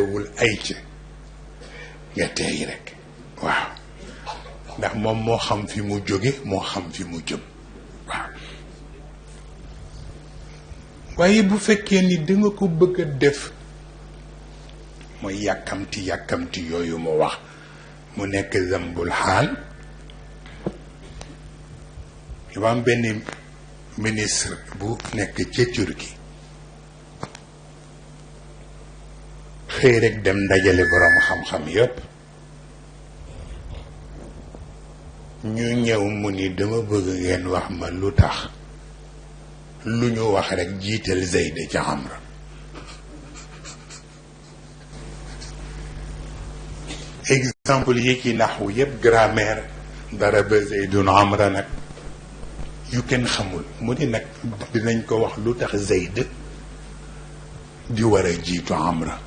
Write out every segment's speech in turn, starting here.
wul ay ci nga tey rek waaw ndax moom moo xam fi mu jóge moo xam fi mu jëm waaw waaye bu fekkee ni danga ko bëgg a def mooy yàkkamti yooyu mu wax mu nekk zambul xaal dafa am benn ministre bu nekk ca Turquie xëy rek dem ndajale boroom xam-xam yépp ñu ñëw mu ni dama bëgg ngeen wax ma lu tax lu ñu wax rek jiital Zayd ca Amra exemple yi ci naxwu yépp grammaire daraba Zaydun Amra nag yu kenn xamul mu ni nag dinañ ko wax lu tax Zayd di war a jiitu Amra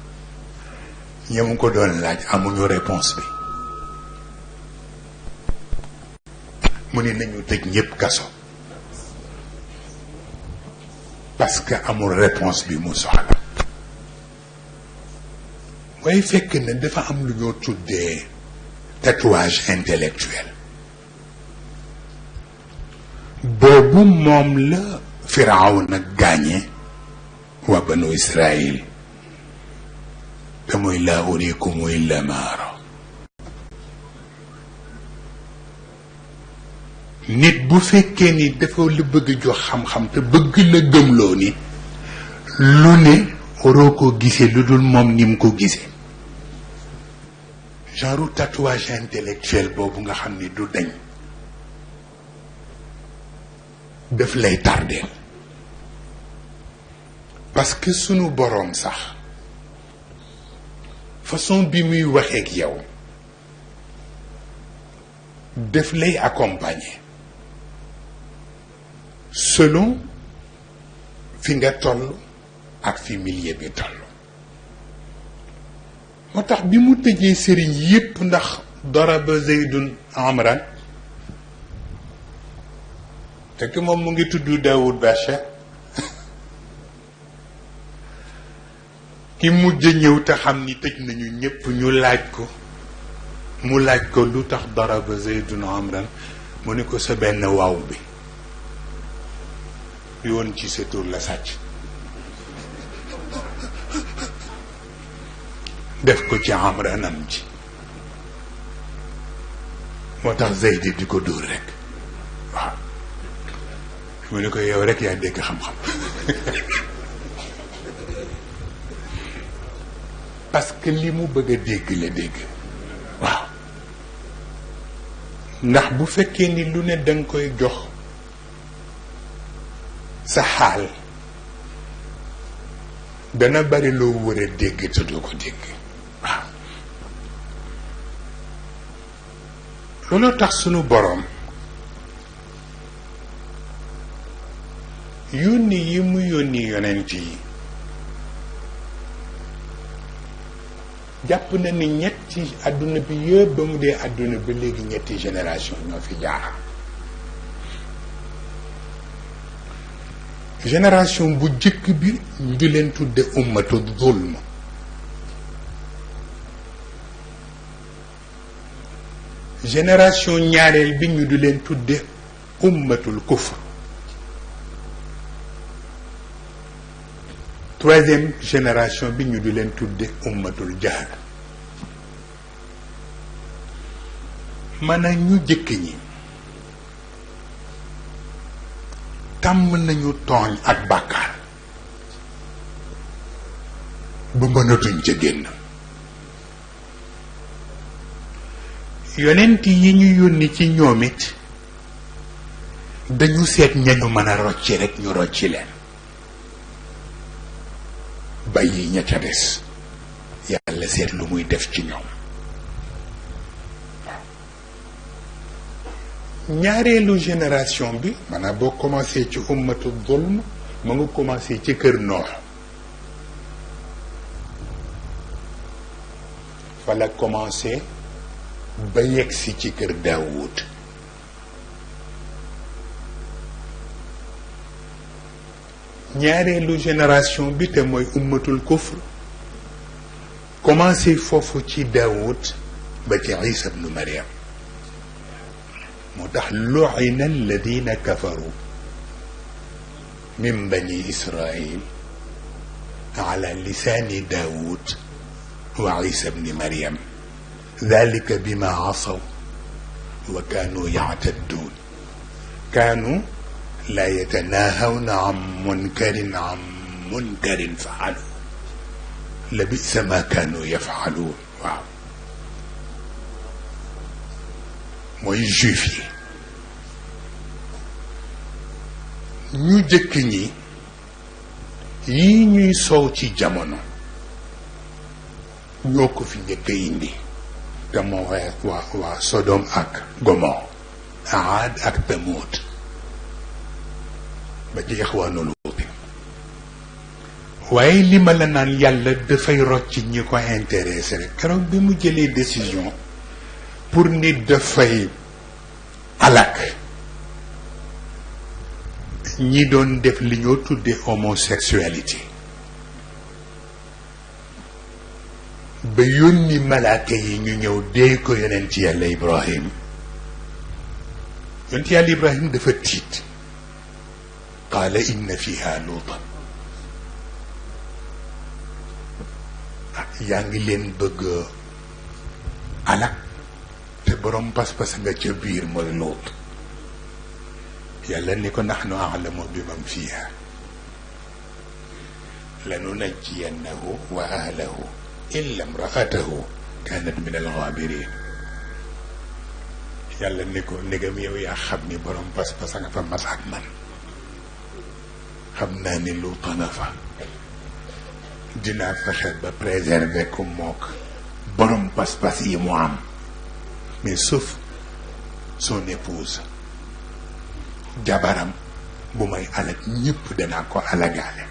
ñoom ko doon laaj amuñu réponse bi mu ni nañu tëj ñépp kaso parce que amul réponse bi mu soxla waaye fekk na dafa am lu ñoo tuddee tatouage intellectuel boobu moom la Firawna gaañe waa banu Israël te muy laa uriikum illa maa araa nit bu fekkee ni dafa la bëgg jox xam-xam te bëgg la gëmloo ni lu ne waroo ko gisee lu dul moom ni mu ko gisee genre tatouage intellectuel boobu nga xam ni du dañ daf lay tardeel parce que sunu boroom sax façon bi muy waxeek yow daf lay accompagner selon fi nga toll ak fi milieu bi toll moo tax bi mu tëjee sëriñ yépp ndax daraba Zaydun Amran te que moom mu ngi tudd Daoud Bacha ki mujj ñëw te xam ni tëj nañu ñépp ñu laaj ko mu laaj ko lu tax daraba Zaydun Amran mu ni ko sa benn waaw bi yoon ci sa tur la sàcc def ko ci Amranam ji moo tax Zayd di ko dóor rek waaw mu ni ko yow rek yaa dégg xam-xam parce que li mu bëgg a dégg la dégg waaw ndax bu fekkee ni lu ne danga koy jox sa xaal dana bari loo war a dégg te doo ko dégg waaw looloo tax sunu boroom yónni yi mu yónni yonent yi jàpp na ni ñetti àdduna bi yëpp ba mu dee àdduna ba léegi ñetti génération ñoo fi jaar génération bu jëkk bi ñu di leen tudde ummatu zulm génération ñaareel bi ñu di leen tudde ummatul kufr troisième génération bi ñu di leen tudde ummatul jahl maanaam ñu jëkk ñi tàmm nañu tooñ ak bàkkaar bu mënatuñ ca génn yonent yi ñu yónni ci ñoom it dañu seet ñañu mën a rocci rek ñu rocci leen bàyyi ña ca des yàlla seet lu muy def ci ñoom ñaareelu génération bi maanaam boo commencé ci ummatu zulm ma nga commencé ci kër Noox fa la commencé ba yegsi ci kër Daawud ñaareelu génération bi te mooy ummatul kufr commencé foofu ci Daawud ba ci Isa bnu Maryam moo tax lu'ina alladina kafaru min bani Israil ala lisani Daawud wa Isa bni Maryam dalika bima asaw wa kaanu yactadduun kaanu laa yatanaahawna an munkarin faalu labisa ma kaanu yafaluun waaw mooy juif yi ñu jëkk ñi yii ñuy soow ci jamono ñoo ko fi njëkk a indi te moo waa Sodom ak Gomor Aad ak Tamuud ba ci ixwaanul Luut waaye li ma la naan yàlla dafay rocc ñi ko intéressé rek keroog bi mu jëlee décision pour nit dafay alak ñi doon def li ñoo tuddee homosexualité ba yónni malaaka yi ñu ñëw dee ko yonent yàlla Ibrahim yonent yàlla Ibrahim dafa tiit qaala inna fiha luutan yaa ngi leen bëgg alak te borom pas-pas nga ca biir mooy Luut yàlla ni ko nahnu a'lamu bi man fiha lanunajjiyannahu wa ahlahu illa imra'atahu kanat min al-ghabirin yàlla ni ko ndegam yow yaa xam ni borom pas-pas nga fa mas ak man xam naa ni Luut nga fa dinaa fexe ba préserver ko mook borom pas-pas yi mu am mais sauf son épouse jabaram bu may alag ñëpp danaa ko alagaale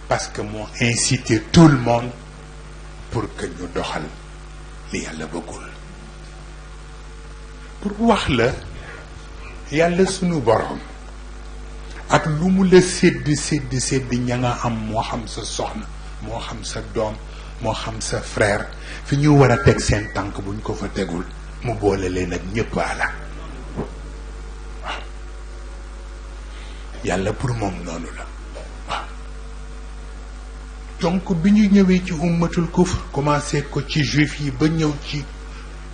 parce que moo incité tout le monde pour que ñu doxal li yàlla bëggul pour wax la yàlla sunu borom ak lu mu la sédd ña nga am moo xam sa soxna moo xam sa doom moo xam sa frère fi ñu war a teg seen tànk buñ ko fa tegul mu boole leen ak ñëpp ala waaw yàlla pour moom noonu la waaw donc bi ñu ñëwee ci ummatul kufr commencé ko ci juif yi ba ñëw ci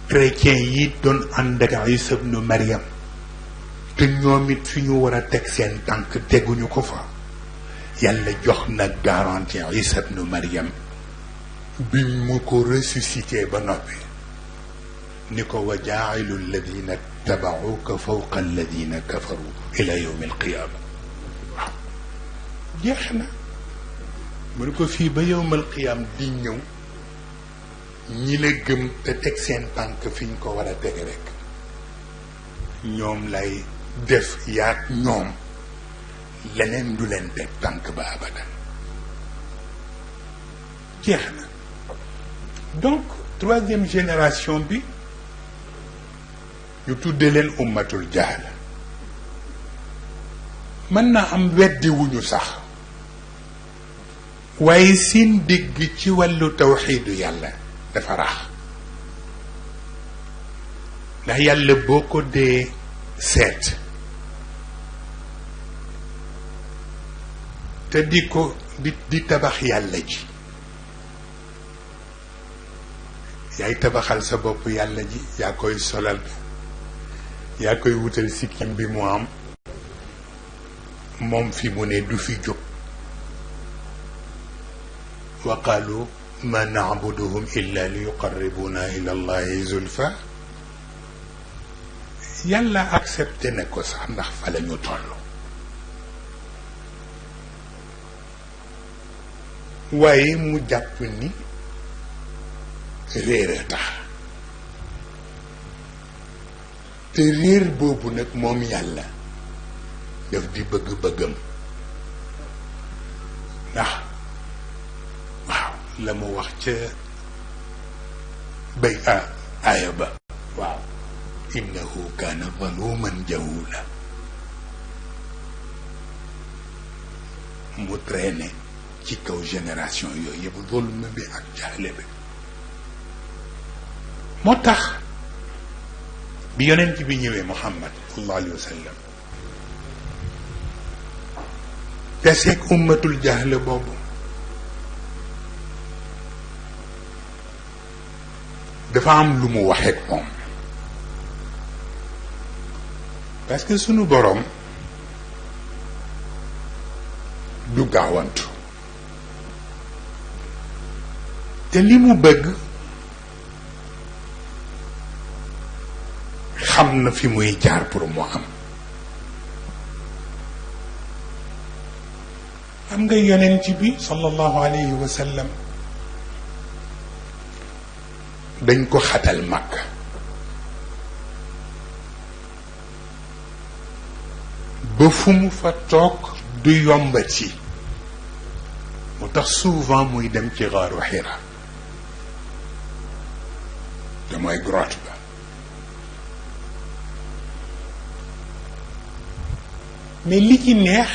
chrétien yi doon ànd ak Isa ibnu Maryam te ñoom it fi ñu war a teg seen tànk teguñu ko fa yàlla jox na garantie Isa ibnu Maryam bi mu ko ressuscité ba noppi ni ko wa jaa'ilu alladina tabauka fawqa alladina kafaru ila yawmi alqiyama waaw jeex na mu ne ko fii ba yawmi alqiyama di ñëw ñi la gëm te teg seen tànk fi ñu ko war a teg rek ñoom lay def yaag ñoom leneen du leen teg tànk ba abadan jeex na donc troisième génération bi ñu tudde leen ummatul jahl mën na am weddi wuñu sax waaye seen dégg ci wàllu tawxiidu yàlla dafa rax ndax yàlla boo ko dee seet te di ko di tabax yàlla ji yaay tabaxal sa bopp yàlla ji yaa koy solal yaa koy wutal sikkim bi mu am moom fi mu ne du fi jóg wa qaalu ma na'buduhum illa li yuqarribuna ila allahi zulfa yàlla accepté na ko sax ndax fa la ñu toll waaye mu jàpp ni réer a tax te réer boobu nag moom yàlla daf di bëgg-bëggam ndax waaw la mu wax ca bay aaya ba waaw innahu kaana zaluman jahula mu traîné ci kaw génération yooyu yëpp zulm bi ak jahle bi moo tax bi yonent bi ñëwee Muhammad sallallahu alayhi wa sallam te seeg ummatul jahl boobu dafa am lu mu waxeek moom parce que sunu boroom du gaawantu te li mu bëgg xam na fi muy jaar pour mu am xam nga yonent bi sallallahu alayhi wa sallam dañ ko xatal Makka ba fu mu fa toog du yombati mu tax souvent muy dem ci xaaru Hira te mooy grotte ba mais li ci neex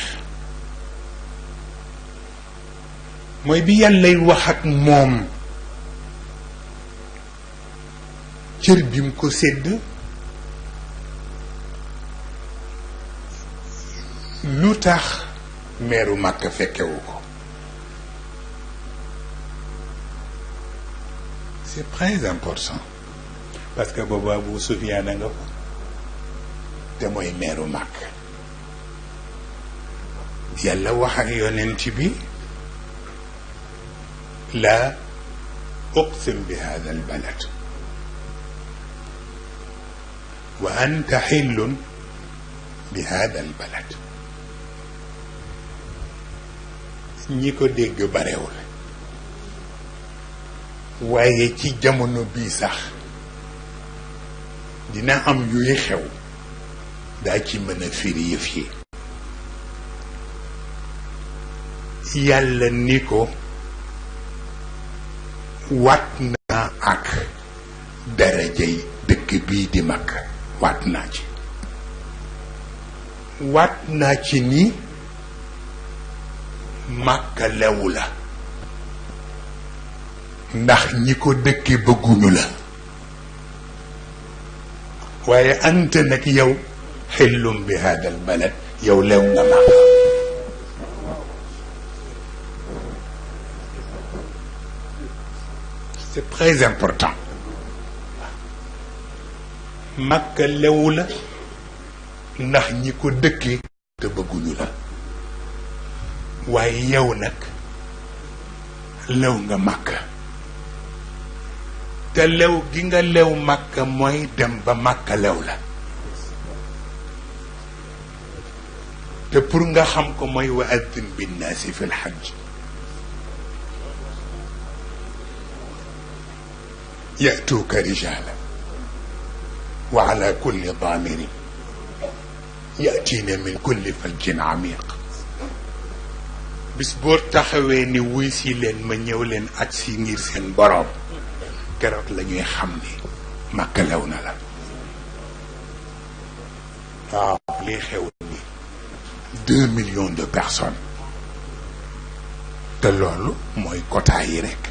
mooy bi yàllay wax ak moom cër bi mu ko sédd lu tax meeru Makka fekkewu ko c'est très important parce que boobu Abu Sufyaan a nga fa te mooy meeru Makka yàlla wax ak yonent bi la uqsim bi hada albalad wa anta xillun bi hada albalad ñi ko dégg barewul waaye ci jamono bii sax dina am yuy xew daa ci mën a firi yëf yi yàlla ni ko waat naa ak darajay dëkk bii di Makka waat naa ci ni Makka lewu la ndax ñi ko dëkke bëgguñu la waaye anta nag yow xillum bi hadal balad yow lew nga Makka c'est très important Makka lewu la ndax ñi ko dëkkee te bëgguñu la waaye yow nag lew nga Makka te lew gi nga lew Makka mooy dem ba Makka lew la te pour nga xam ko mooy wa addin binnaasi fi lxajj yatuuka rijaala wa ala kulli daamirin yatiina min kulli fajjin amiq bis boo taxawee ni wuy si leen ma ñëw leen aj si ngir seen boroom keroog la ñuy xam ni Makka lew na la waaw lii xew ni 2 millions de personnes te loolu mooy quota yi rekk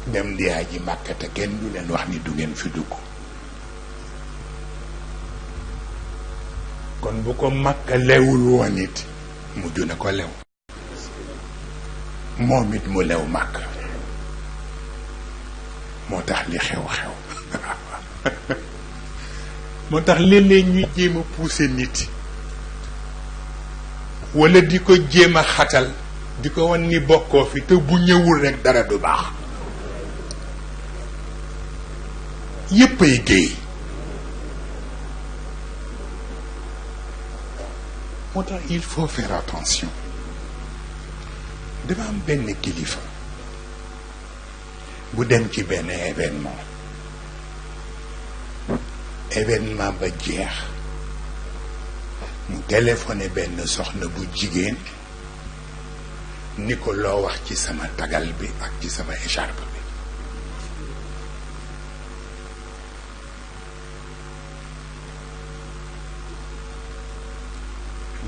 dem di aji Makka te kenn du leen wax ni du ngeen fi dugg kon bu ko Makka lewul woon it mujj na ko lew moom it mu lew Makka moo tax li xew-xew moo tax léeg-léeg ñuy jéem a pousser nit walla di ko jéem a xatal di ko wan ni bokkoo fi te bu ñëwul rekk dara du baax yépp ay géey moo tax il faut faire attention dafa am benn kilifa bu dem ci benn événement ba jeex mu téléphoné benn soxna bu jigéen ni ko loo wax ci sama tagal bi ak ci sama écharpe bi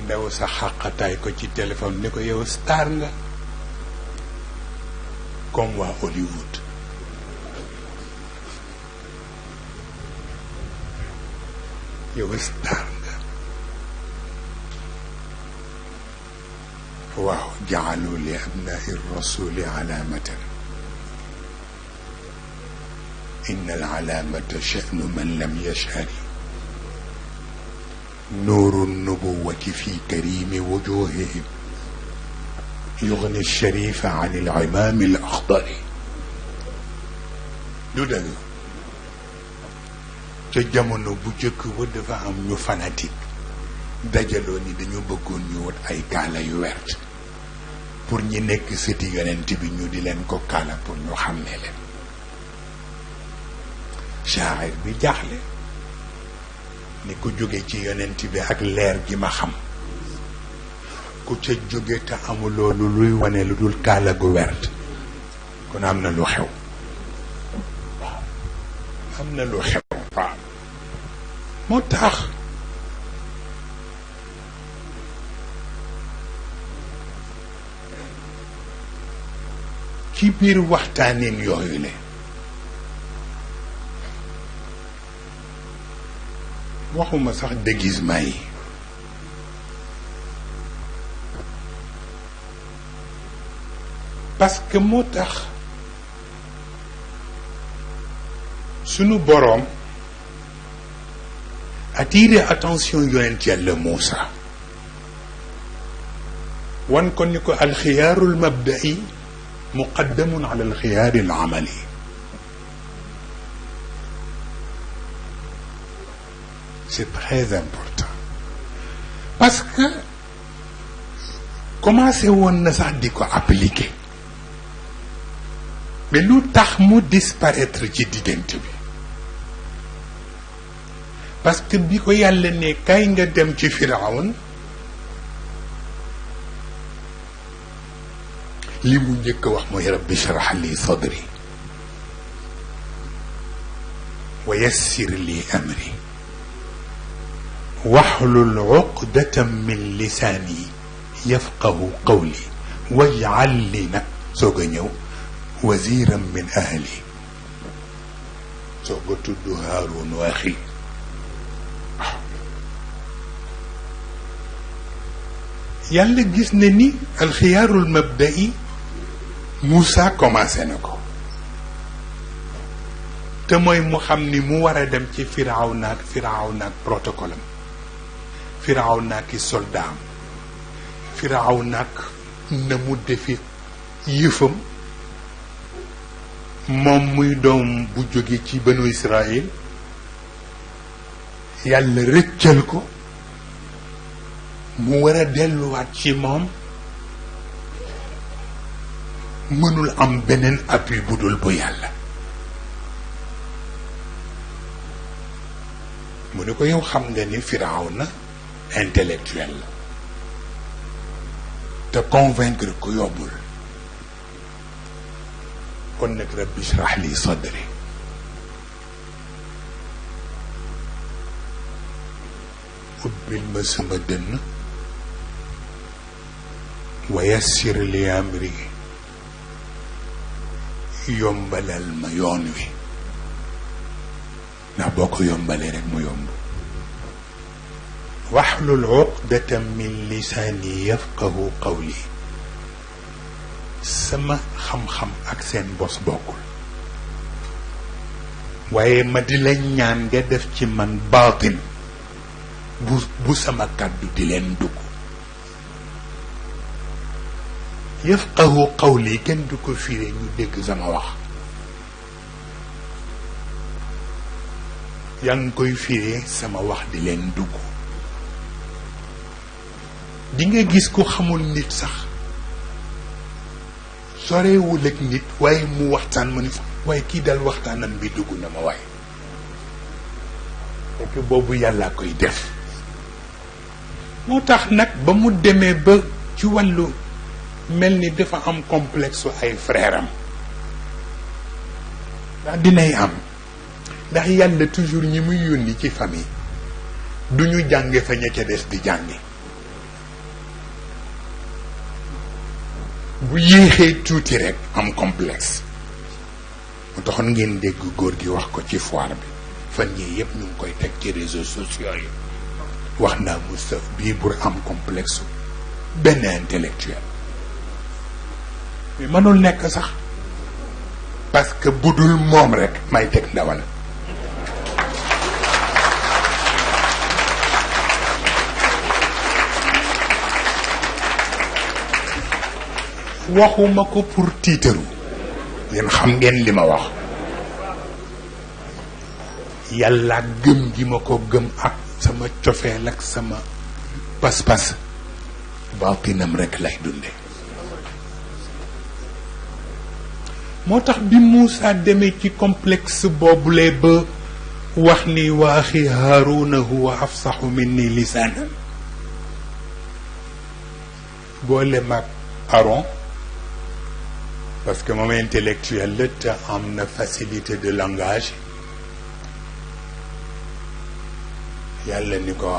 ndaw sa xàqataay ko ci téléphone ni ko yow star nga comme waa Hollywood. yow star nga. waaw jaalu li abnai rasuli alaamatan inna al alaamata sha'nu man lam yashhari nuuru nubuwati fi karimi wujuhihim yugni sharifa an al imaami al axdari. du dëgg ca jamono bu jëkk ba dafa am ñu fanatique dajaloo ni dañu bëggoon ñu wut ay kaala yu wert pour ñi nekk sëti yonent bi ñu di leen ko kaala pour ñu xam ne leen. shaa'ir bi jaaxle ni ku jóge ci yonent bi ak leer gi ma xam ku ca jóge te amuloo lu luy wane lu dul kaala gu wert kon am na lu xew. waaw am na lu xew. waaw moo tax ci biir waxtaanin yooyu le waxuma sax déguisement yi parce que moo tax sunu boroom attirer attention yonent yàlla Muusa wan ko ni ko alxiyaarul mabda'i muqaddamun ala alxiyaaril amali. C'est très important parce que commencé woon na sax di ko appliquer mais lu tax mu disparaître ci diggante bi parce que bi ko yàlla ne kay nga dem ci Firawn li mu njëkk a wax mooy rabbi shrah li sadri wa yassir li amri wahlul uqdatan min lisaani yafqahu qawli waj'al li nag soog a ñëw waziran min ahli soog a tudd Haaruun wa axi. yàlla gis na ni alxiyaarul mabda'i Moussa commencé na ko te mooy mu xam ni mu war a dem ci Firawna ak protocole am Firawna ak i soldat am Firawna ak na mu defi yëfam moom muy doom bu jóge ci banu Israël yàlla rëccal ko mu war a delluwaat ci moom mënul am beneen appui bu dul bu yàlla. mu ne ko yow xam nga ni Firawna intellectuel la te convaincre ko yombul kon nag rabbi shrah li sadri ubbil ma sama dënn wa yassir li amri yombalal ma yoon wi ndax boo ko yombalee rek mu yomb wahlul uqdatan min lisaani yafqahu qawli sama xam-xam ak seen bos bokkul waaye ma di la ñaan nga def ci man baatin bu sama kàddu di leen dugg yafqahu qawli kenn du ko firee ñu dégg sama wax yaa ngi koy firee sama wax di leen dugg di nga gis ko xamul nit sax sorewul ak nit waaye mu waxtaan ma ni waaye kii dal waxtaanam bi dugg na ma waay fekk boobu yàlla koy def moo tax nag ba mu demee ba ci wàllu mel ni dafa am complexe ay frère am ndax dinay am ndax yàlla toujours ñi muy yónni ci famille du ñu jànge fa ña ca des di jànge bu yéexee tuuti rek am complexe. mu taxoon ngeen dégg góor gi wax ko ci foire bi fan yii yëpp ñu ngi koy teg ci réseaux sociaux yi wax naa Moustapha bii pour am complexe benn intellectuel mais mënul nekk sax parce que budul moom rek may teg ndawal. waxuma ko pour tiitaru ngeen xam ngeen li ma wax yàlla gëm gi ma ko gëm ak sama cofeel ak sama pas-pas baatinam rek lay dunde moo tax bi Moussa demee ci complexe boobule ba wax ni wa axi Haaruna huwa afsaxu minni lisaanan boole mag Aaron parce que moom intellectuel la te am na facilité de langage yàlla ni ko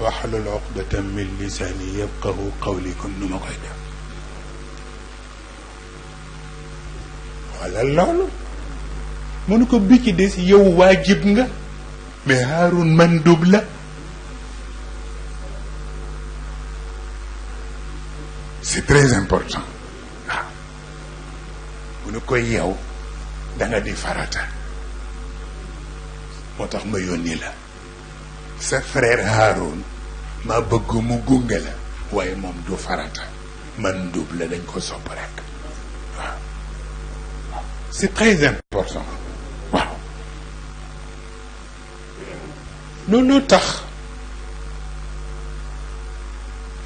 wahlul uqdatan min lisaani yafqahu qawli kon nu ma koy def wala loolu mënu ko bi ci des yow waajib nga mais Haarun mandub la c'est très important waaw mënu ko yow da nga di farata moo tax ma yónni la sa frère Haroun ma bëgg mu gunge la waaye moom du farata man ndub la dañ ko sopp rek waaw c'est très important waaw loolu tax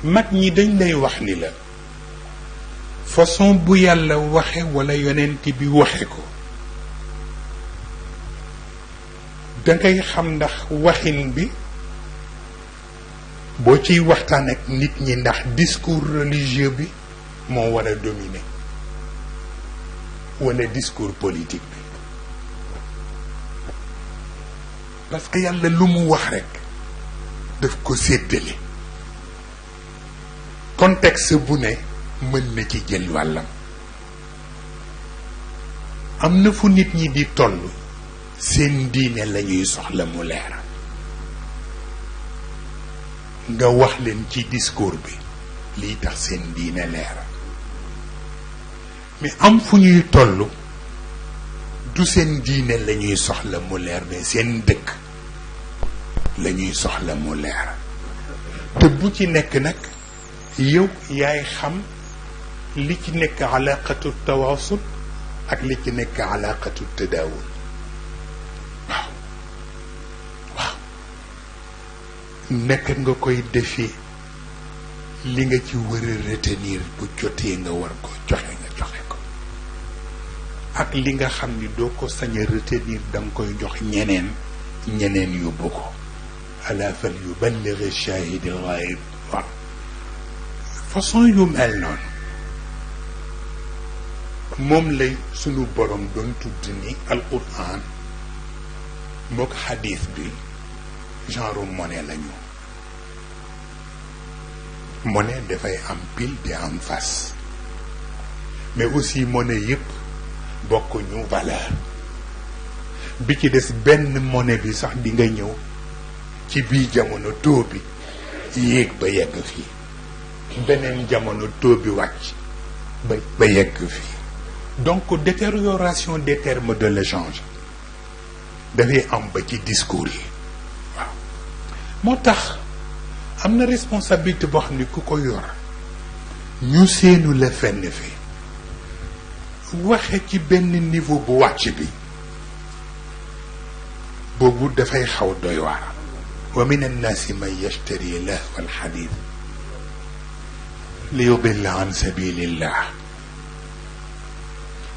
mag ñi dañ lay wax ni la façon bu yàlla waxe wala yonent bi waxe ko dangay xam ndax waxin bi boo ciy waxtaan ak nit ñi ndax discours religieux bi moo war a dominer wala discours politique bi parce que yàlla lu mu wax rekk daf ko séddale contexte bu ne mën na ci jël wàllam am na fu nit ñi di toll seen diine lañuy soxla mu leer nga wax leen ci discours bi lii tax seen diine leer mais am fu ñuy toll du seen diine lañuy soxla mu leer mais seen dëkk lañuy soxla mu leer te bu ci nekk nag yow yaay xam li ci nekk alaqatu tawaasul ak li ci nekk alaqatu tadaawul waaw waaw nekk nga koy defee li nga ci war a retenir bu jotee nga war ko joxe nga joxe ko ak li nga xam ni doo ko sañ a retenir da nga koy jox ñeneen yóbbu ko ala fal yuballigh shahid al ghaib waaw façon yu mel noonu moom lay sunu borom doon tudd ni alquran mook xadiis bi genre monnaie lañu monnaie dafay am pile di am face mais aussi monnaie yëpp bokkuñu valeur bi ci des benn monnaie bi sax di nga ñëw ci bii jamono taux bi yéeg ba yegg fii beneen jamono taux bi wàcc ba yegg fii donc détérioration des termes de l'échange dafay am ba ci discours yi waaw moo tax am na responsabilité boo xam ne ku ko yor ñu seenu la fenn fi waxe ci benn niveau bu wàcc bi boobu dafay xaw doy waar wa min annaasi man yashtari lahwa alxadith li yudilla an sabilillah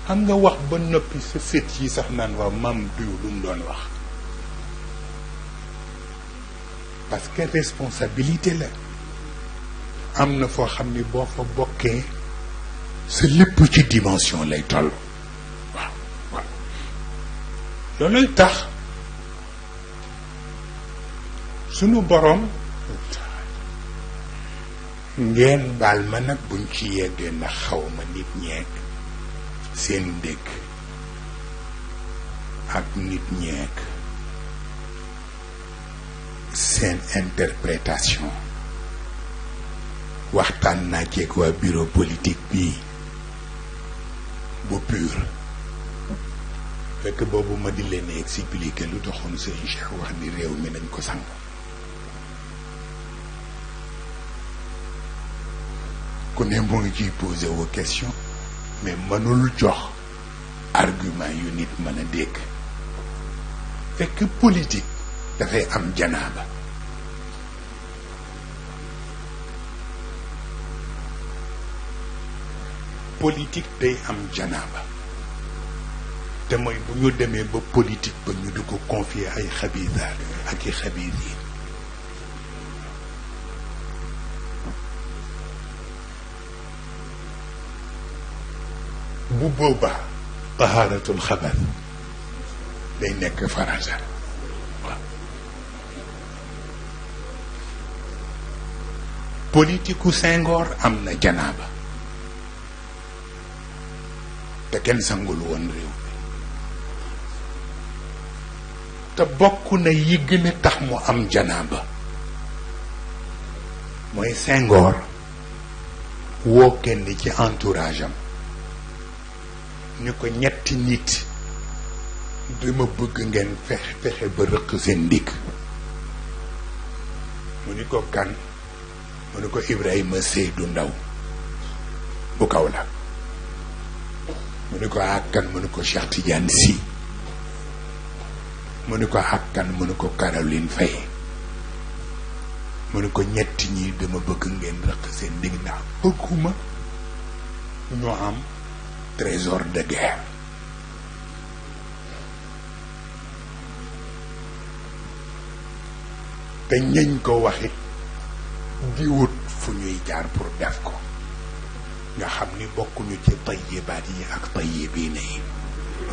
xam nga wax ba noppi sa sët yi sax naan waaw maam diw lu mu doon wax parce que responsabilité la am na foo xam ni boo fa bokkee sa lépp ci dimension lay toll waaw waaw looluy tax sunu boroom ngeen baal ma nag buñ ci yeggee ndax xaw ma nit ñeeg seen dégg ak nit ñeeg seen interprétation waxtaan naa ceeg waa bureau politique bii bu pur fekk boobu ma di leen expliquer lu taxoon sëñ Cheikh wax ni réew mi nañ ko sang ku ne mu ngi ciy posé wu question mais mënul jox argument yu nit mën a dégg fekk politique dafay am janaaba politique day am janaaba te mooy bu ñu demee ba politique ba ñu di ko confier ay xabisaat ak i xabis yi bu boobaa tahaaratul xabar day nekk farata waaw politiku Senghor am na janaaba te kenn sangul woon réew mi te bokk na yi gën a tax mu am janaaba mooy Senghor woo kenn ci entourage am ni ko ñetti nit dama bëgg ngeen fexe ba rëq seen ndigg mu ni ko kan mu ni ko Ibrahima Seydou Ndaw bu Kaolack mu ni ko ak kan mu ni ko Cheikh Tidiane Sy mu ni ko ak kan mu ni ko Caroline Faye mu ni ko ñetti ñi dama bëgg ngeen rëq seen ndigg ndax bëgguma ñoo am trésor de guerre te ñañ ko waxit di wut fu ñuy jaar pour def ko nga xam ni bokkuñu ci tayyibaat yi ak tayyibiina yi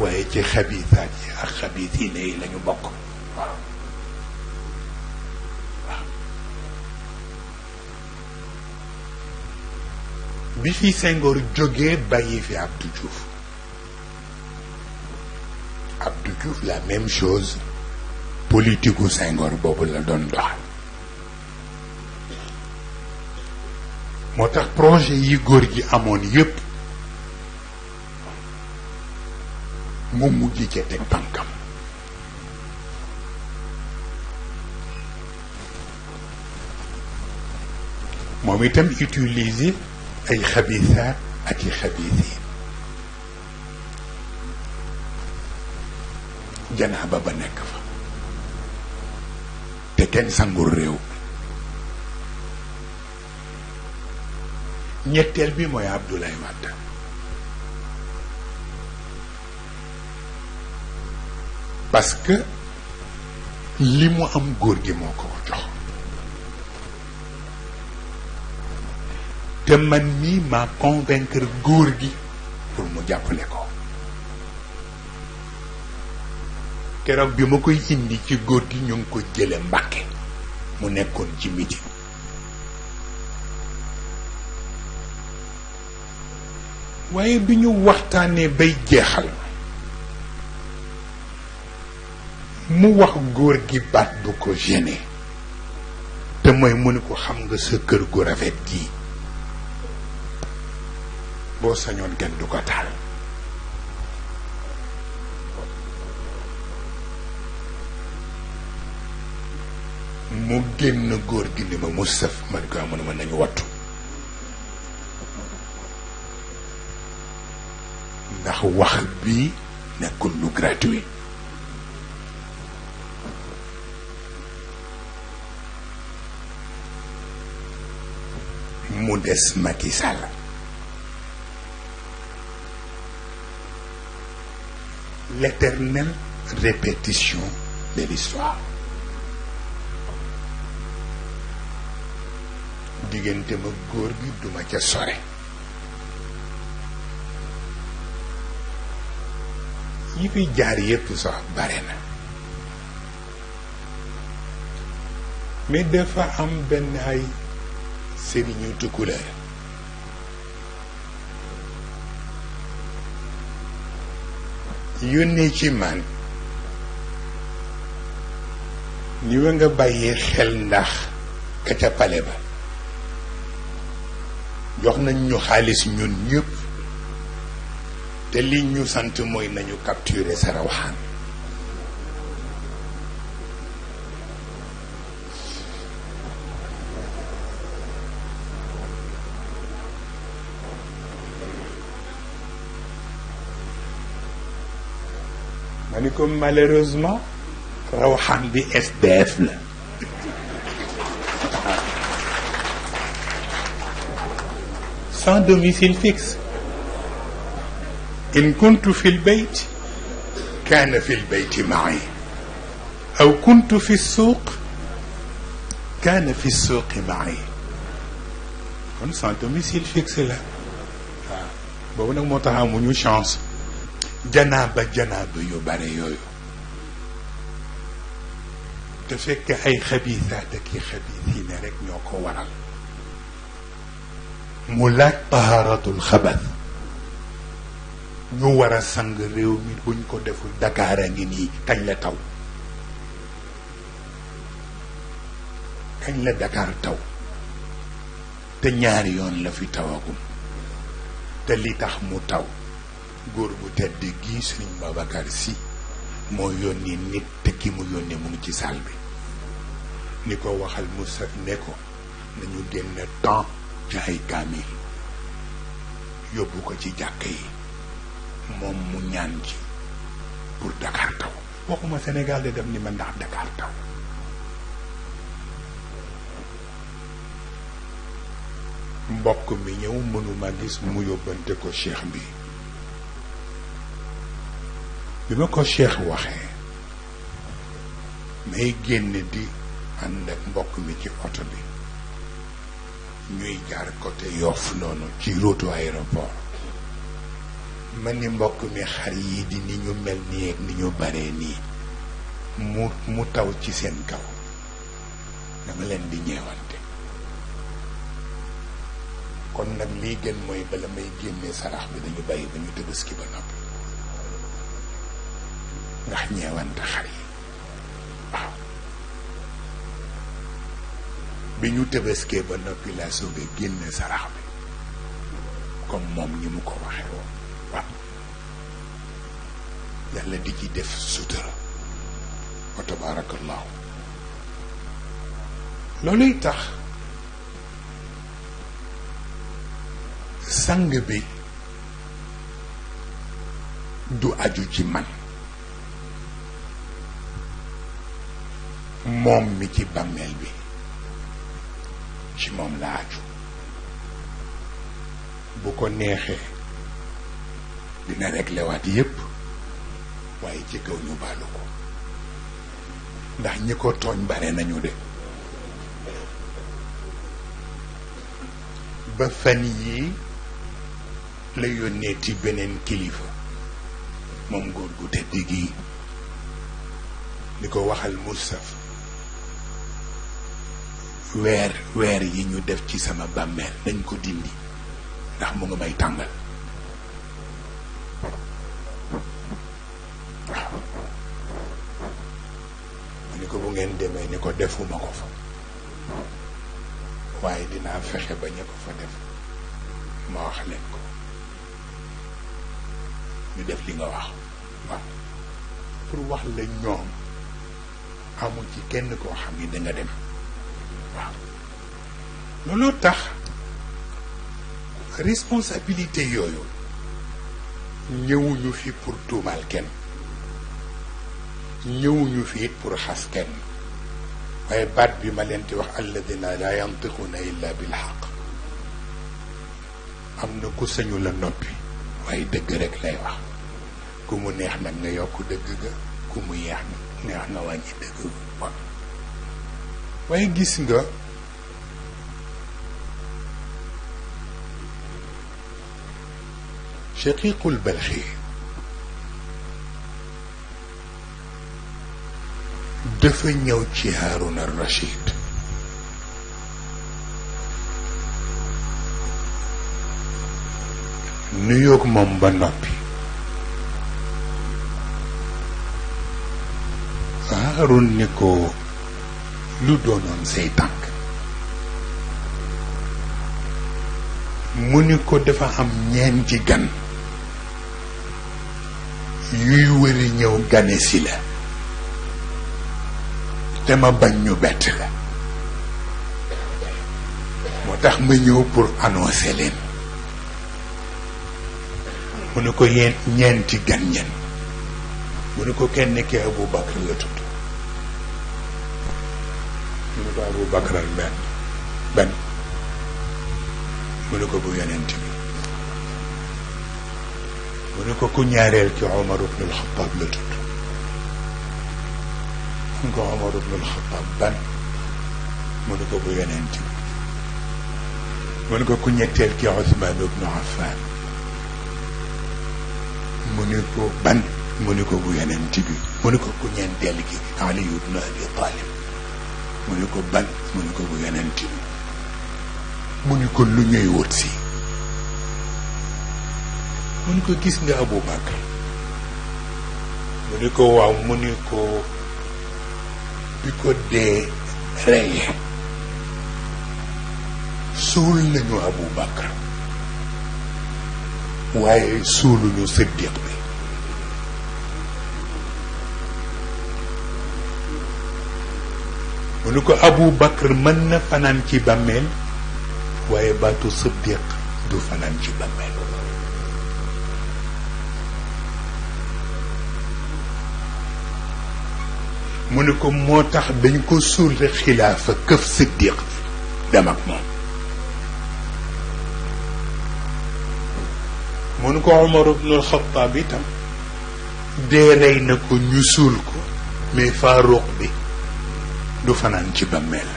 waaye ci xabiisaat yi ak xabiisiina yi lañu bokk waaw bi fi Senghor jógee bàyyi fi Abdou Diouf Abdou Diouf la même chose politiku Senghor boobu la doon doxal moo tax projet yi góor gi amoon yépp mu mujj ca teg tànkam moom itam utiliser ay xabisaat ak i xabisiin janaaba ba nekk fa te kenn sangul réew ñetteel bi mooy Abdoulaye Wade parce que li mu am góor gi moo ko jox te man mii maa convaincre góor gi pour mu jàppale ko keroog bi ma koy indi ci góor gi ñu ngi ko jële Mbàkke mu nekkoon ci midi waaye bi ñu waxtaanee bay jeexal mu wax góor gi baat bu ko gêné te mooy mu ni ko xam nga sa kër gu rafet gii boo sañoon kenn du ko taal mu génn góor gi ni ma mu sëf ma ni ko amoon ma nañu wattu ndax wax bi nekkul lu gratuit mu des Macky Sall l'éternelle répétition de l'histoire diggante ma góor gi duma ca sore yi fi jaar yépp sax bare na mais dafa am benn ay sëriñu tukkuleer yónnee ci man ni wa nga bàyyee xel ndax ka ca pale ba jox nañ ñu xaalis ñun ñëpp te li ñu sant mooy nañu capturer sa rawxaan ma ni ko malheureusement rawxaan bi SDF la sans domicile fixe إن كنت في البيت كان في البيت معي أو كنت في السوق كان في السوق معي kon sans domicile fixe la waaw boobu nag moo tax amuñu chance janaaba yu bare yooyu te fekk ay xabiisaat ak i xabiisiina rek ñoo ko waral mu laaj tahaaratul xabath ñu war a sang réew mi buñ ko deful Dakar a ngi nii kañ la taw kañ la Dakar taw te ñaari yoon la fi tawagum te li tax mu taw góor bu tedd gii Sëriñ Babacar Sy moo yónni nit te ki mu yónni mu ngi ci salle bi ni ko waxal Moussa ne ko nañu génn temps ci ay kaamil yóbbu ko ci jàkk yi moom mu ñaan ci pour Dakar taw waxuma Sénégal de def ni ma ndax Dakar taw mbokk mi ñëw mënuma gis mu yóbbante ko cheikh bi ma ko cheikh waxee may génn di ànd ak mbokk mi ci oto bi ñuy jaar côté Yoff noonu ci route aéroport ma ni mbokk mi xar yi di ni ñu mel nii ak ni ñu baree nii mu taw ci seen kaw dama leen di ñeewante kon nag lii gën mooy bala may génnee sarax bi dañu bàyyi ba ñu Tabaski ba noppi ndax ñeewante xar yi waaw bi ñu Tabaskee ba noppi laa soobee génne sarax bi comme moom ni mu ko waxee woon waaw yàlla di ci def sutura wa tabarakallahu looluy tax sang bi du aju ci man moom mi ci bàmmeel bi ci moom la aju bu ko neexee dina réglé waat yépp waaye ci kaw ñu baalu ko ndax ñi ko tooñ bare nañu de ba fan yii la yónnee ci beneen kilifa moom góor gu tedd gi ni ko waxal Moustapha weer yi ñu def ci sama bàmmeel nañ ko dindi ndax mu nga may tàngal waaw ma ni ko bu ngeen demee ni ko defuma ko fa waaye dinaa fexe ba ña ko fa def ma wax leen ko ñu def li nga wax waaw pour wax la ñoom amul ci kenn koo xam ni danga dem waaw looloo tax responsabilité yooyu ñëwuñu fi pour tuumaal kenn ñëwuñu fi it pour xas kenn waaye baat bi ma leen di wax alladina la yantiquna illa bil xaq am na ku sañu la noppi waaye dëgg rek lay wax ku mu neex nag nga yokk dëgg ga ku mu yeex neex nga wàññi dëgg ga waaye gis nga shaqiqul balxi dafa ñëw ci Haaruna Rachid nuyoog moom ba noppi Haarun ni ko lu doonoon say tànk mu ni ko dafa am ñeenti gan yuy wëri ñëw gane si la te ma bañ ñu bett la moo tax ma ñëw pour annoncer leen mu ni ko ñeenti gan ñen mu ni ko kenn ki Abu Bakr la tudd mu ni ko Abu Bakr al benn mu ni ko bu yonent bi mu ni ko ku ñaareel ki Omar ibn al-Khattab la tudd mu ni ko Omar ibn al-Khattab ban mu ni ko bu yonent bi mu ni ko ku ñetteel ki Ousmane ibn Affan mu ni ko ban mu ni ko bu yonent bi mu ni ko ku ñeenteel ki Ali ibn Abi Talib mu ni ko ban mu ni ko bu yonent bi mu ni ko lu ñuy wut si mu ni ko gis nga Abu Bakr mu ni ko waaw mu ni ko bi ko dee reye suul nañu Abu Bakr waaye suuluñu Siddiq bi mu ni ko Abu Bakr mën na fanaan ci bàmmeel waaye baatu Siddiq du fanaan ci bàmmeel mu ni ko moo tax dañ ko suul xilaafa këf Siddiq dem ak moom mu ni ko Omar ibn al-Khattab itam dee rey na ko ñu suul ko mais Faaruq bi du fanaan ci bàmmeel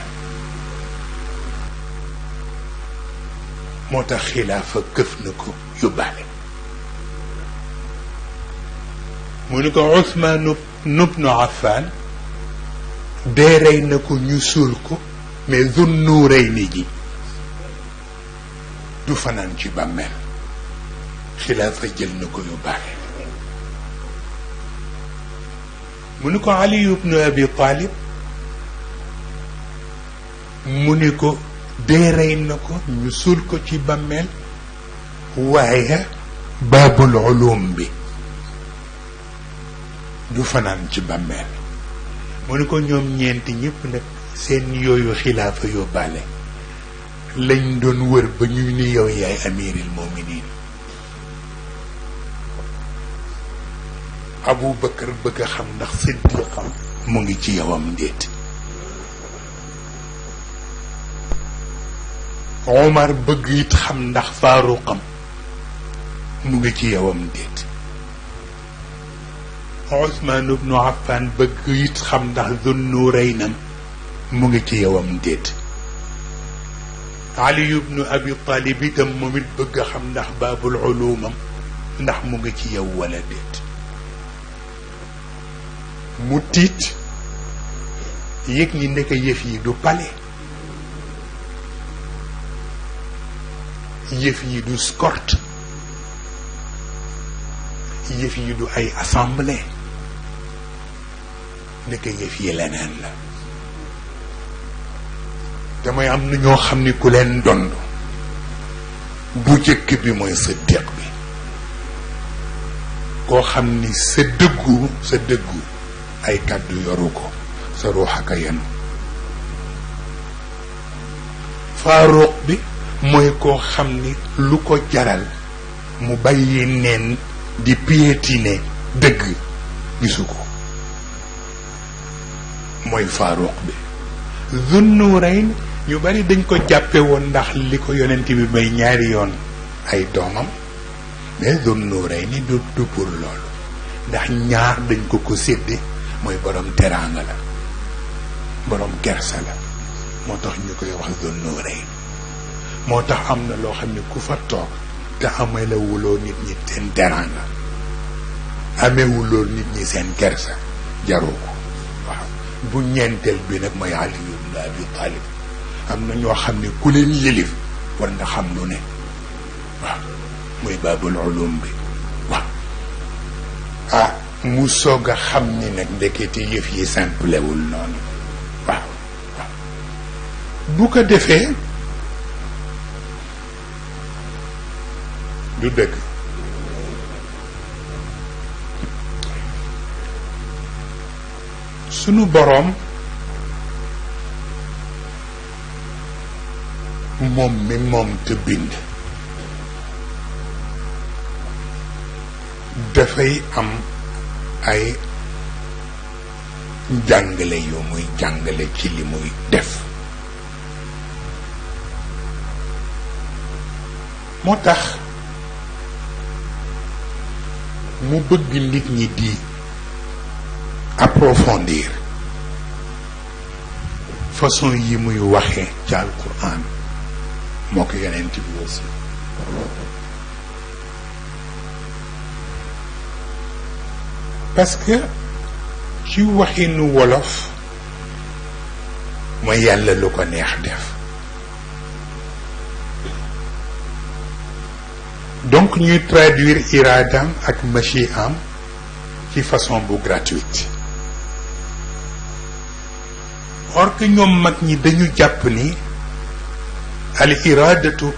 moo tax xilaafa këf na ko yóbbaale mu ni ko Usmaan ibn Affan dee rey na ko ñu suul ko mais Zun Nuurayni ji du fanaan ci bàmmeel xilaafa jël na ko yóbbaale mu ni ko Ali ibn Abi Talib mu ni ko dee rey na ko ñu suul ko ci bàmmeel waaye baabul ulum bi du fanaan ci bàmmeel mu ni ko ñoom ñeenti ñëpp nag seen yooyu xilaafa yóbbaale lañ doon wër ba ñu ni yow yaay amiril muminin Abu Bakar bëgg a xam ndax siddiqam mu ngi ci yowam ndéet Omar bëgg it xam ndax faaruqam mu ngi ci yowam ndéet Ousmane ibnu Affan bëgg it xam ndax Zun Nuuraynam mu ngi ci yowam ndéet Ali ibnu Abi Talib itam moom it bëgg a xam ndax baabul ulumam ndax mu ngi ci yow wala déet mu tiit yëg ni nekk yëf yi du palais yëf yi du escorte yëf yi du ay assemblée nekk yëf yi leneen la damay am na ñoo xam ni ku leen dond bu jëkk bi mooy Siddiq bi koo xam ni sa dëggu ay kàddu yoru ko sa ruux aka yenu Faaruq bi mooy koo xam ni lu ko jaral mu bàyyi neen di piétiner dëgg gisu ko mooy Faaruq bi Zun Nuurayn ñu bari dañ ko jàppe woon ndax li ko yonent bi may ñaari yoon ay doomam mais Zun Nuurayn du pour loolu ndax ñaar dañ ko sédde mooy borom teraanga la borom kersa la moo tax ñu koy wax Zun Nuurayn moo tax am na loo xam ne ku fa toog te amelewuloo nit ñi seen teraanga amewuloo nit ñi seen kersa jaru ko waaw bu ñeenteel bi nag mooy Ali ibn Abi Talib am na ñoo xam ne ku leen yëlif war nga xam lu ne waaw muy baabul ulum bi waaw ah mu soog a xam ni nag ndekete yëf yi simplewul noonu waaw waaw bu ko defee du dëgg sunu boroom moom mi moom te bind dafay am ay jàngale yu muy jàngale ci li muy def moo tax mu bëgg nit ñi di approfondir façon yi muy waxee ci alquran moo ko yonent bi aussi parce que ci waxinu wolof mooy yàlla lu ko neex def donc ñuy traduire iradam ak machiam ci façon bu gratuite or que ñoom mag ñi dañu jàpp ni al iradatu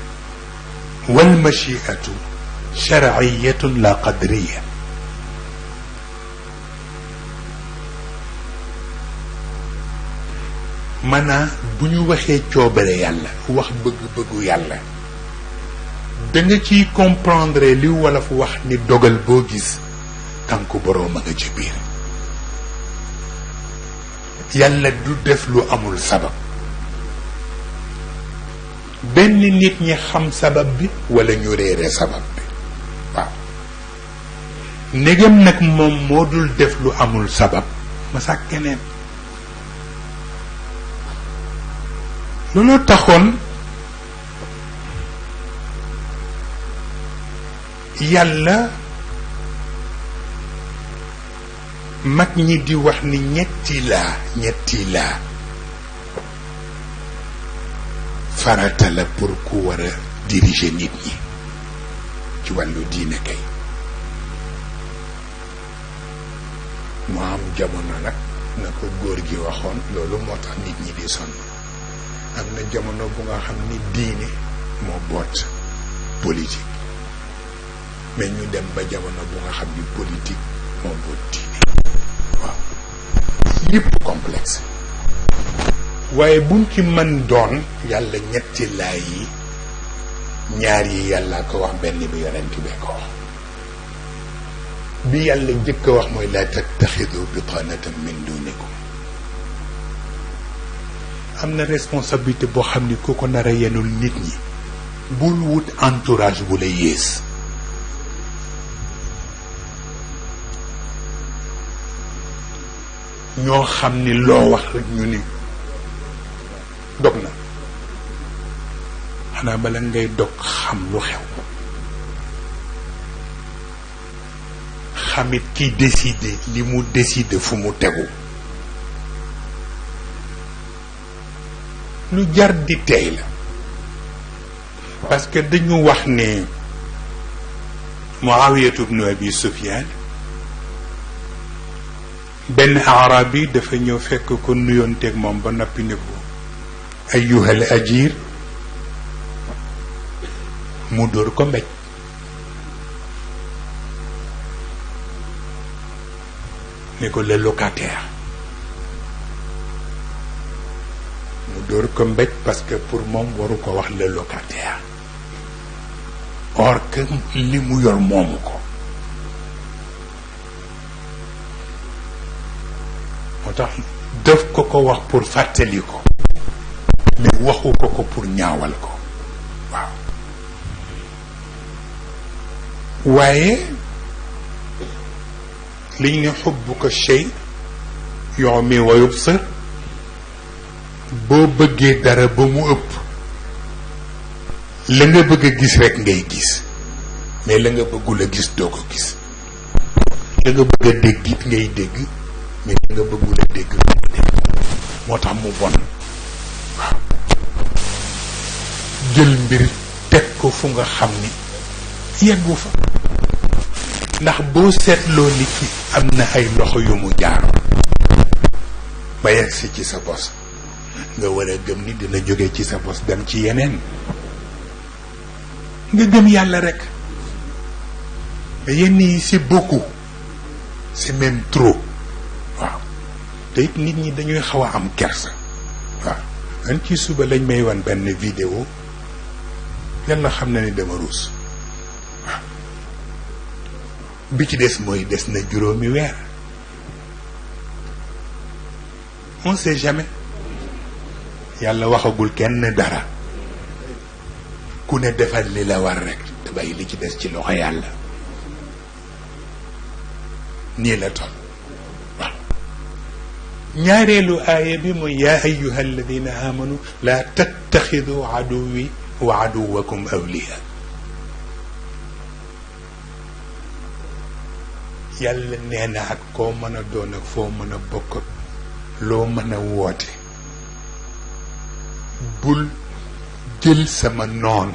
wal machiatu shar'iyatun la qadriya maanaam bu ñu waxee coobare yàlla wax bëgg-bëggu yàlla da nga ciy comprendre li wolof wax ni dogal boo gis tànku boroom a nga ci biir yàlla du def lu amul sabab benn nit ñi xam sabab bi walla ñu réere sabab bi waaw ndegam nag moom moo dul def lu amul sabab ma sàkk keneen looloo taxoon yàlla mag ñi di wax ni ñetti laa farata la pour ku war a diriger nit ñi ci wàllu diine kay mu am jamono nag na ko góor gi waxoon loolu moo tax nit ñi di sonn am na jamono bu nga xam ni diine moo boot politique mais ñu dem ba jamono bu nga xam ni politique moo boot diine waaw yëpp complexe waaye buñ ci mën doon yàlla ñetti laay yi ñaar yi yàlla ko wax benn bi yonent bee ko wax bi yàlla njëkk a wax mooy laa tattaxidu bitanatan min dunikum am na responsabilité boo xam ni ku ko nar a yenul nit ñi bul wut entourage bu la yées ñoo xam ni loo wax rek ñu ni dog na xanaa bala ngay dog xam lu xew xamit kiy décider li mu décider fu mu tegu lu jar di tey la parce que dañu wax ne Muawiyatu ibnu Abi Sufyaan benn arabi dafa ñëw fekk ko nuyoonteeg moom ba noppi ne ko ayyuhal ajir mu dóor ko mbéj ne ko le locataire mu dóor ko mbéj parce que pour moom waru ko wax le locataire or que li mu yor moomu ko moo tax def ko ko wax pour fàttali ko mais waxu ko ko pour ñaawal ko waaw waaye liñ ne xubbu ko shay yu'mi wa yubsir boo bëggee dara ba mu ëpp la nga bëgg a gis rekk ngay gis mais la nga bëggul a gis doo ko gis la nga bëgg a dégg it ngay dégg mais la nga bëggul a dégg doo ko dégg moo tax mu bon waaw jël mbir teg ko fu nga xam ni yeggu fa ndax boo seetloo nit ki am na ay loxo yu mu jaaroon ba yegsi ci sa bos nga war a gëm ni dina jóge ci sa bos dem ci yeneen nga gëm yàlla rek mais yenn yi c'est beaucoup c'est même trop waaw te it nit ñi dañuy xaw a am kersa waaw man ci suba lañ may wan benn vidéo yàlla xam na ni dama ruus waaw bi ci des mooy des na juróomi weer on sait jamais yàlla waxagul kenn dara ku ne defal li la war rek te bàyyi li ci des ci loxo yàlla nii la toll waaw ñaareelu aaya bi mooy yaa ayyuha alladina amanu laa tattaxidu aduwi wa aduwakum awliya yàlla nee na ak koo mën a doon ak foo mën a bokk loo mën a woote bul jël sama noon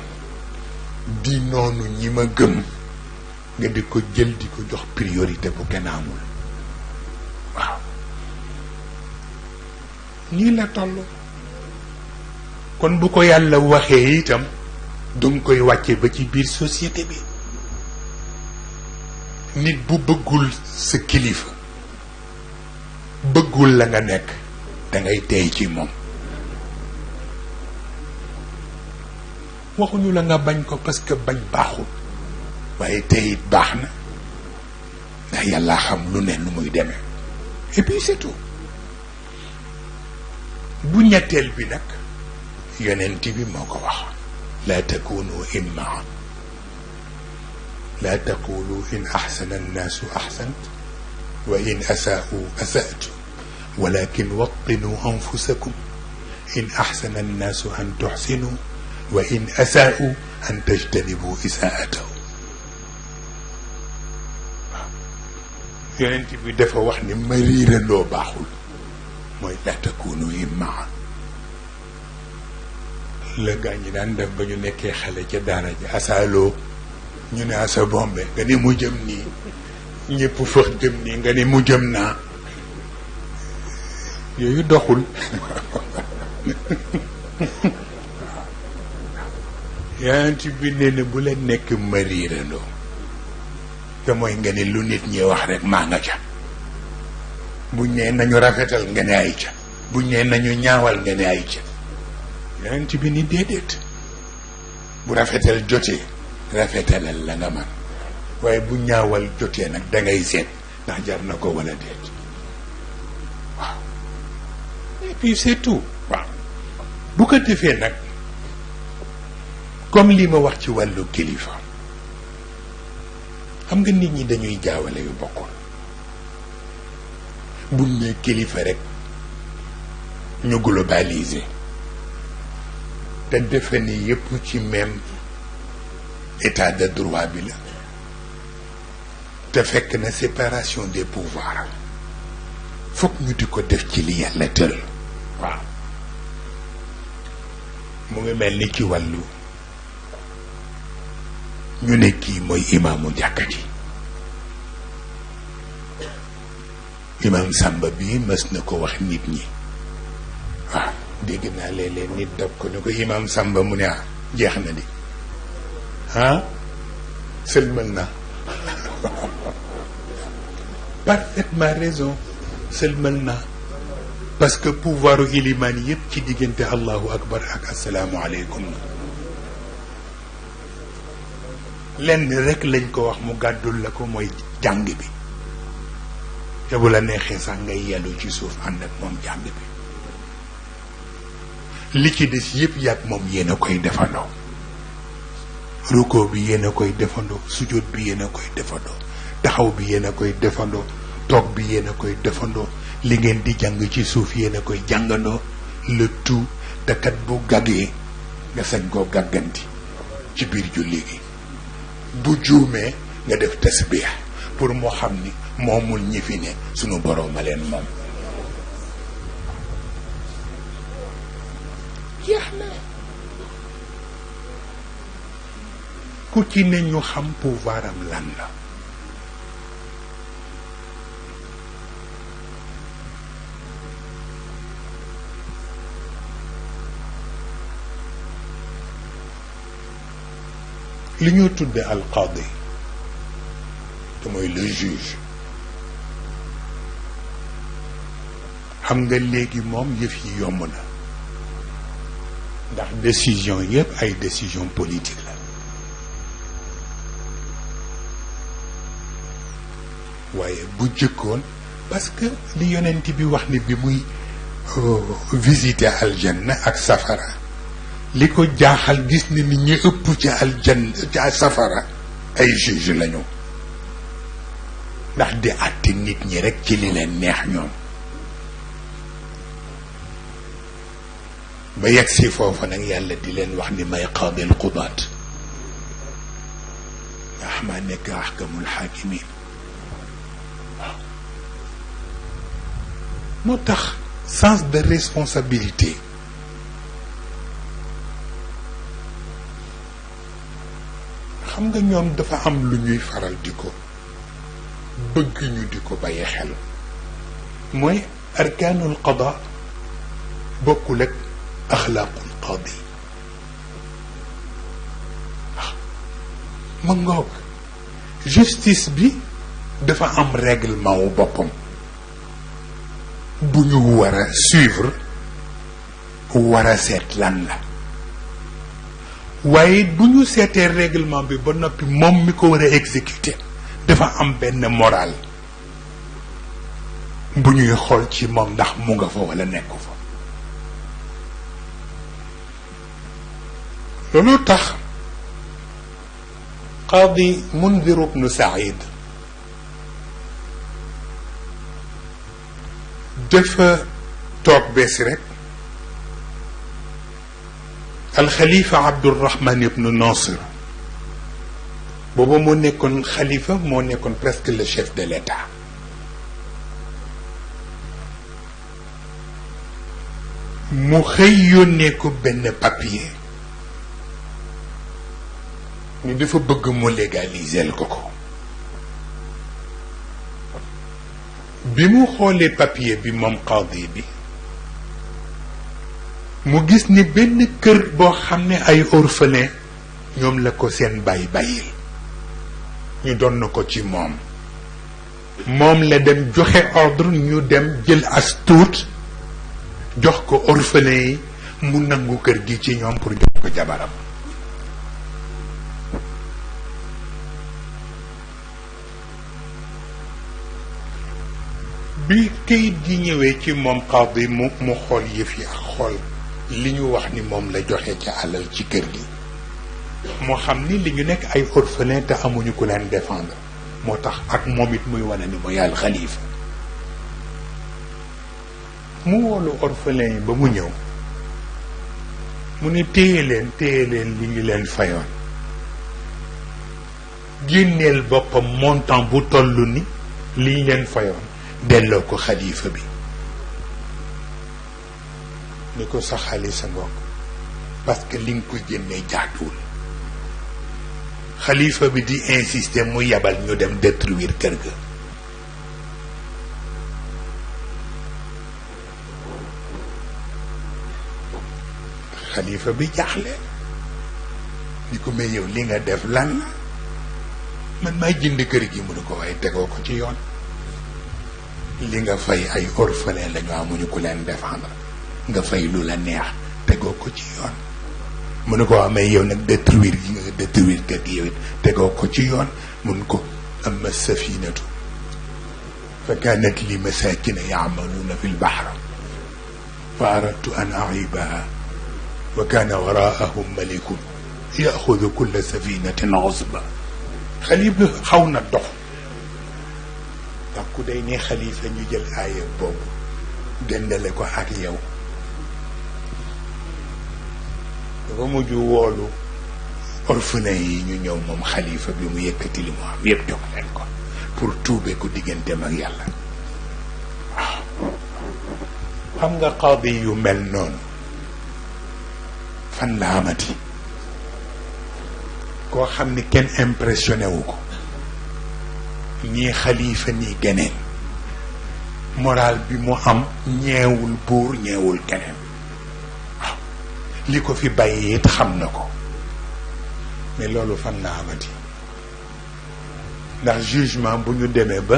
di noonu ñi ma gëm nga di ko jël di ko jox priorité bu kenn amul waaw nii la toll kon bu ko yàlla waxee itam danga koy wàcce ba ci biir société bi nit bu bëggul sa kilifa bëggul la nga nekk dangay tey ci moom waxuñu la nga bañ ko parce que bañ baaxul waaye tey it baax na ndax yàlla xam lu ne nu muy demee et puis c'est tout bu ñetteel bi nag yonent bi moo ko wax laa takunu immaa laa taqulu in axsana annaasu axsant wa in asaa'u asa'tu walakin wattinu anfusakum in axsana annaasu an tuxsinu wa in asaa'u an tajtanibu isaa'atahu waaw yonent bi dafa wax ni ma riirandoo baaxul mooy laa takunu immaa la gaa ñi daan def ba ñu nekkee xale ca daara ji asaaloo ñu ne asa bombe nga ni mu jëm nii ñëpp fëx jëm nii nga ni mu jëm naa yooyu doxul yonent bi nee na bu leen nekk mariirandoo te mooy nga ni lu nit ñi wax rek maa nga ca buñ nee nañu rafetal nga ne ay ca buñ nee nañu ñaawal nga ne ay ca yonent bi ni déedéet bu rafetal jotee rafetalal la nga man waaye bu ñaawal jotee nag dangay seet ndax jar na ko wala déet waaw et puis c'est tout waaw bu ko defee nag comme li ma wax ci wàllu kilifa xam nga nit ñi dañuy jaawale yu bokkul buñ ne kilifa rek ñu globaliser te defe ni yépp ci même état de droit bi la te fekk na séparation des pouvoirs fokk ñu di ko def ci li yàlla tëral waaw mu ngi mel ni ci wàllu ñu ne kii mooy imaamu jàkka ji imaam Samba bi mës na ko wax nit ñi waaw dégg naa léeg-léeg nit dab ko ne ko imaam Samba mu ne ah jeex na di ah sëlmal na parfaitement raison sëlmal na parce que pouvoiru ilimaan yépp ci diggante allahu akbar ak asalaamu aleykum lenn rek lañ ko wax mu gàddul la ko mooy jàng bi te bu la neexee sax ngay yellu ci suuf ànd ak moom jàng bi li ci des yépp yàgg moom yéen a koy defandoo ruko bi yéen a koy defandoo sujjóot bi yéen a koy defandoo taxaw bi yéen a koy defandoo toog bi yéen a koy defandoo li ngeen di jàng ci suuf yéen a koy jàngandoo le tout te kat bu gaggee nga sañ koo gàgganti ci biir julli gi bu juumee nga def tasbiix pour moo xam ni moomul ñi fi ne sunu boroom a leen moom jeex na ku ci ne ñu xam pouvoir am lan la. li ñu tudde alqaadi te mooy le juge xam nga léegi moom yëf yi yomb na ndax décision yëpp ay décision politique la waaye bu jëkkoon parce que li yonent bi wax ni bi muy visiter aljanna ak safara li ko jaaxal gis ni nit ñi ëpp ci aljanna ca safara ay juge lañu ndax di àtte nit ñi rekk ci li leen neex ñoom ba yegg si foofa nag yàlla di leen wax ni may qaadil qudaat ndax maa nekk ahkamul xaakimin waaw moo tax sens de responsabilité xam nga ñoom dafa am lu ñuy faral di ko bëgg ñu di ko bàyyi xel mooy arkaanul qada bokkul ak axlaaqul qaadi waaw ma ngoog justice bi dafa am règlement wu boppam bu ñu war a suivre war a seet lan la waaye bu ñu seetee règlement bi ba noppi moom mi ko war a exécuter dafa am benn moral bu ñuy xool ci moom ndax mu nga fa wala nekku fa loolu tax qaadi Mundir ibnu Saïd dafa toog bees rek alxalifa Abdurahman ibnu Nasir booba moo nekkoon xalifa moo nekkoon presque le chef de l'État mu xëy yónnee ko benn papier ni dafa bëgg mu légaliser ko ko bi mu xoolee papier bi moom qaadi bi mu gis ni benn kër boo xam ne ay orphelin ñoom la ko seen bàyyil ñu doon na ko ci moom la dem joxe ordre ñu dem jël as tuut jox ko orphelin yi mu nangu kër gi ci ñoom pour jox ko jabaram bi kayit gi ñëwee ci moom qaadi mu xool yëf yi ak xool li ñu wax ni moom la joxe ca alal ci kër gi moo xam ni li ñu nekk ay orphelin te amuñu ku leen défendre moo tax ak moom it muy wane ni mooy al xalifa mu woolu orphelin yi ba mu ñëw mu ni téye leen li ñu leen fayoon génneel boppam montant bu toll ni li ñu leen fayoon delloo ko xalifa bi ni ko sa xaalis a ngoog parce que li nga ko génnee jaatuwul xalifa bi di insister mu yabal ñu dem détruire kër ga xalifa bi jaaxle ni ko may yow li nga def lan la man maay jënd kër gi mu ne ko waaye tegoo ko ci yoon li nga fay ay orphelin lañu amuñu ku leen défendre nga fay lu la neex tegoo ko ci yoon mu ne ko waa mais yow nag détruire yi nga détruire kër gi yow it tegoo ko ci yoon mun ko amma safinatu fa kanat li masakina yaamaluuna fi lbahr fa aradtu an aibaha wa kana waraahum malikun yaxudu kulla safinatin usba xalifa xaw na dox ndax ku day ne xalifa ñu jël aaya boobu dendale ko ak yow dafa mujj woolu orphelin yi ñu ñëw moom xalifa bi mu yëkkati li mu am yëpp jox leen ko pour tuube ko digganteem ak yàlla waaw xam nga qaadi yu mel noonu fan la amati koo xam ni kenn impressionné wu ko nii xalifa nii geneen moral bi mu am ñeewul buur ñeewul keneen waaw li ko fi bàyyi it xam na ko mais loolu fan la amati ndax jugement bu ñu demee ba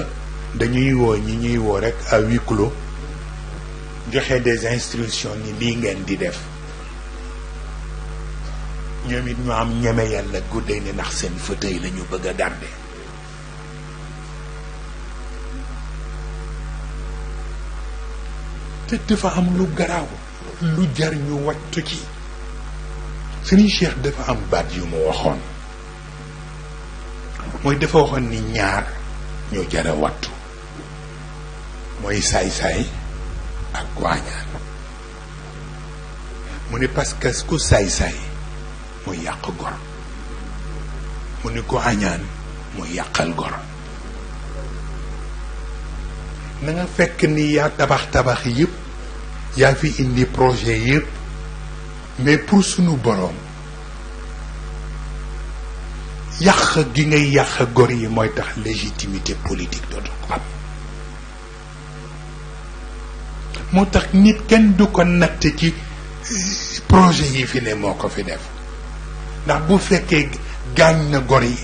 dañuy woo ñi ñuy woo rek à huis clos joxe des instructions ni lii ngeen di def ñoom it ñu am ñeme yàlla guddee ni ndax seen fauteuil la ñu bëgg a garder te dafa am lu garaaw lu jar ñu wattu ci Serigne Cheikh dafa am baat yu mu waxoon mooy dafa waxoon ni ñaar ñoo jara wattu mooy saay-saay ak ku añaan mu ni parce que ku saay-saay mooy yàq gor mu ni ku añaan mooy yàqal gor na nga fekk ni yaa tabax yëpp yaa fi indi projet yëpp mais pour sunu boroom yàq gi ngay yàq gor yi mooy tax légitimité politique dootu ko am moo tax nit kenn du ko natt ci projet yi fi ne moo ko fi def ndax bu fekkee gaañ na gor yi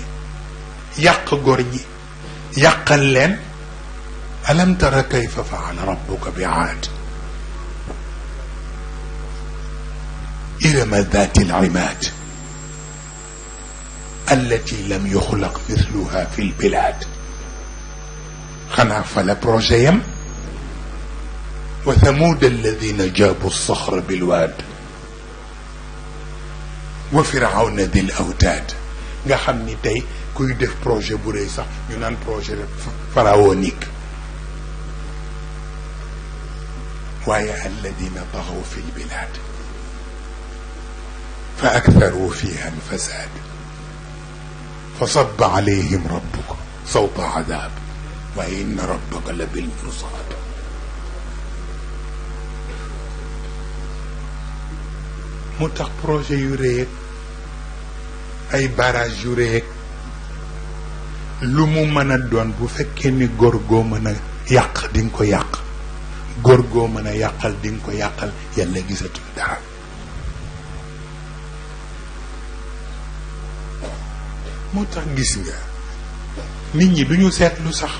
yàq gor ñi yàqal leen alam tara kayfa faala rabbuka bi aad irama dati al-imaad allati lam yuxlaq mithluha fi lbilad xanaa fa la projet yam wa thamud alladina jaabu alsaxra bilwaad wa firawna dil awtaad nga xam ni tey kuy def projet bu rëy sax ñu naan projet pharaonique waaye alladina taxaw fi lbilad fa aktharu fiha alfasad fa sabba alayhim rabbuka sawta adab waaye inna rabbaka la bil mirsad mu tax projet yu rëy ay barrage yu rëy lu mu mën a doon bu fekkee ni góor goo mën a yàq di nga ko yàq góor goo mën a yàqal di nga ko yàqal yàlla gisatul dara moo tax gis nga nit ñi duñu seetlu sax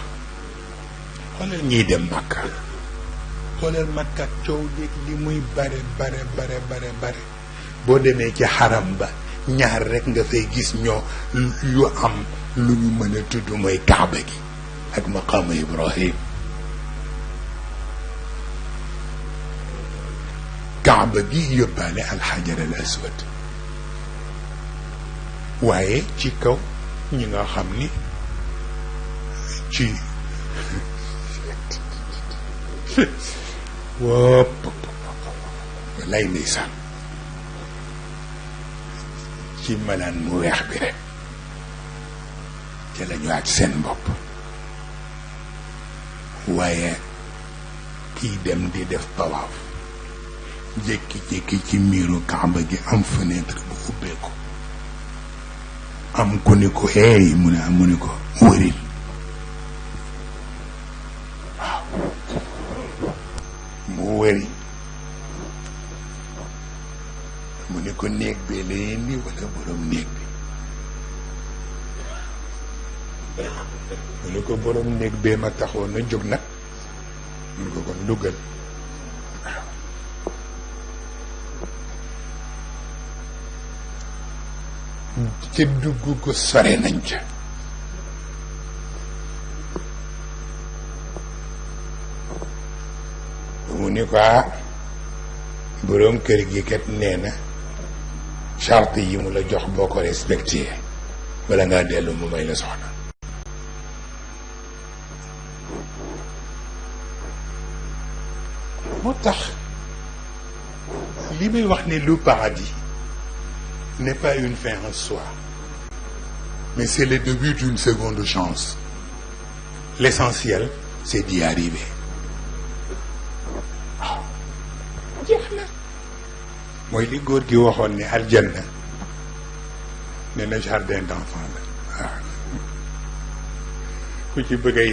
xoolal ñiy dem Makka xoolal Makka coow léeg li muy bare boo demee ci xaram ba ñaar rekk nga fay gis ñoo yu am lu ñu mën a tudd mooy Kaaba gi ak maqaama Ibrahim Kaaba gi yóbbaale alxajar al aswad waaye ci kaw ñi nga xam ni ci wopp lay ndeysaan ci malaan mu weex bi rek ca la ñu aj seen bopp waaye kiy dem di def tawaaf jékki-jékki ci miiru Kaaba gi am fenêtre bu ubbeeku am ku ni ko eey mu ni ko wëril waaw mu wëri mu ni ko néeg bee la indi wala borom néeg bi mu ni ko borom néeg bee ma taxoon na jóg nag mu ni ko kon duggal ca dugg ko sore nañ ca mu ni ko boroom kër gi kat nee na charte yi mu la jox boo ko respecté bala ngaa dellu mu may la soxna moo tax li may wax ne le paradis n'est pas une fin en soi, mais c'est le début d'une seconde chance. L'essentiel, c'est d'y arriver. waaw jeex na mooy li góor gi waxoon ne aljanna nee na jardin d'enfant la waaw ku ci bëgg a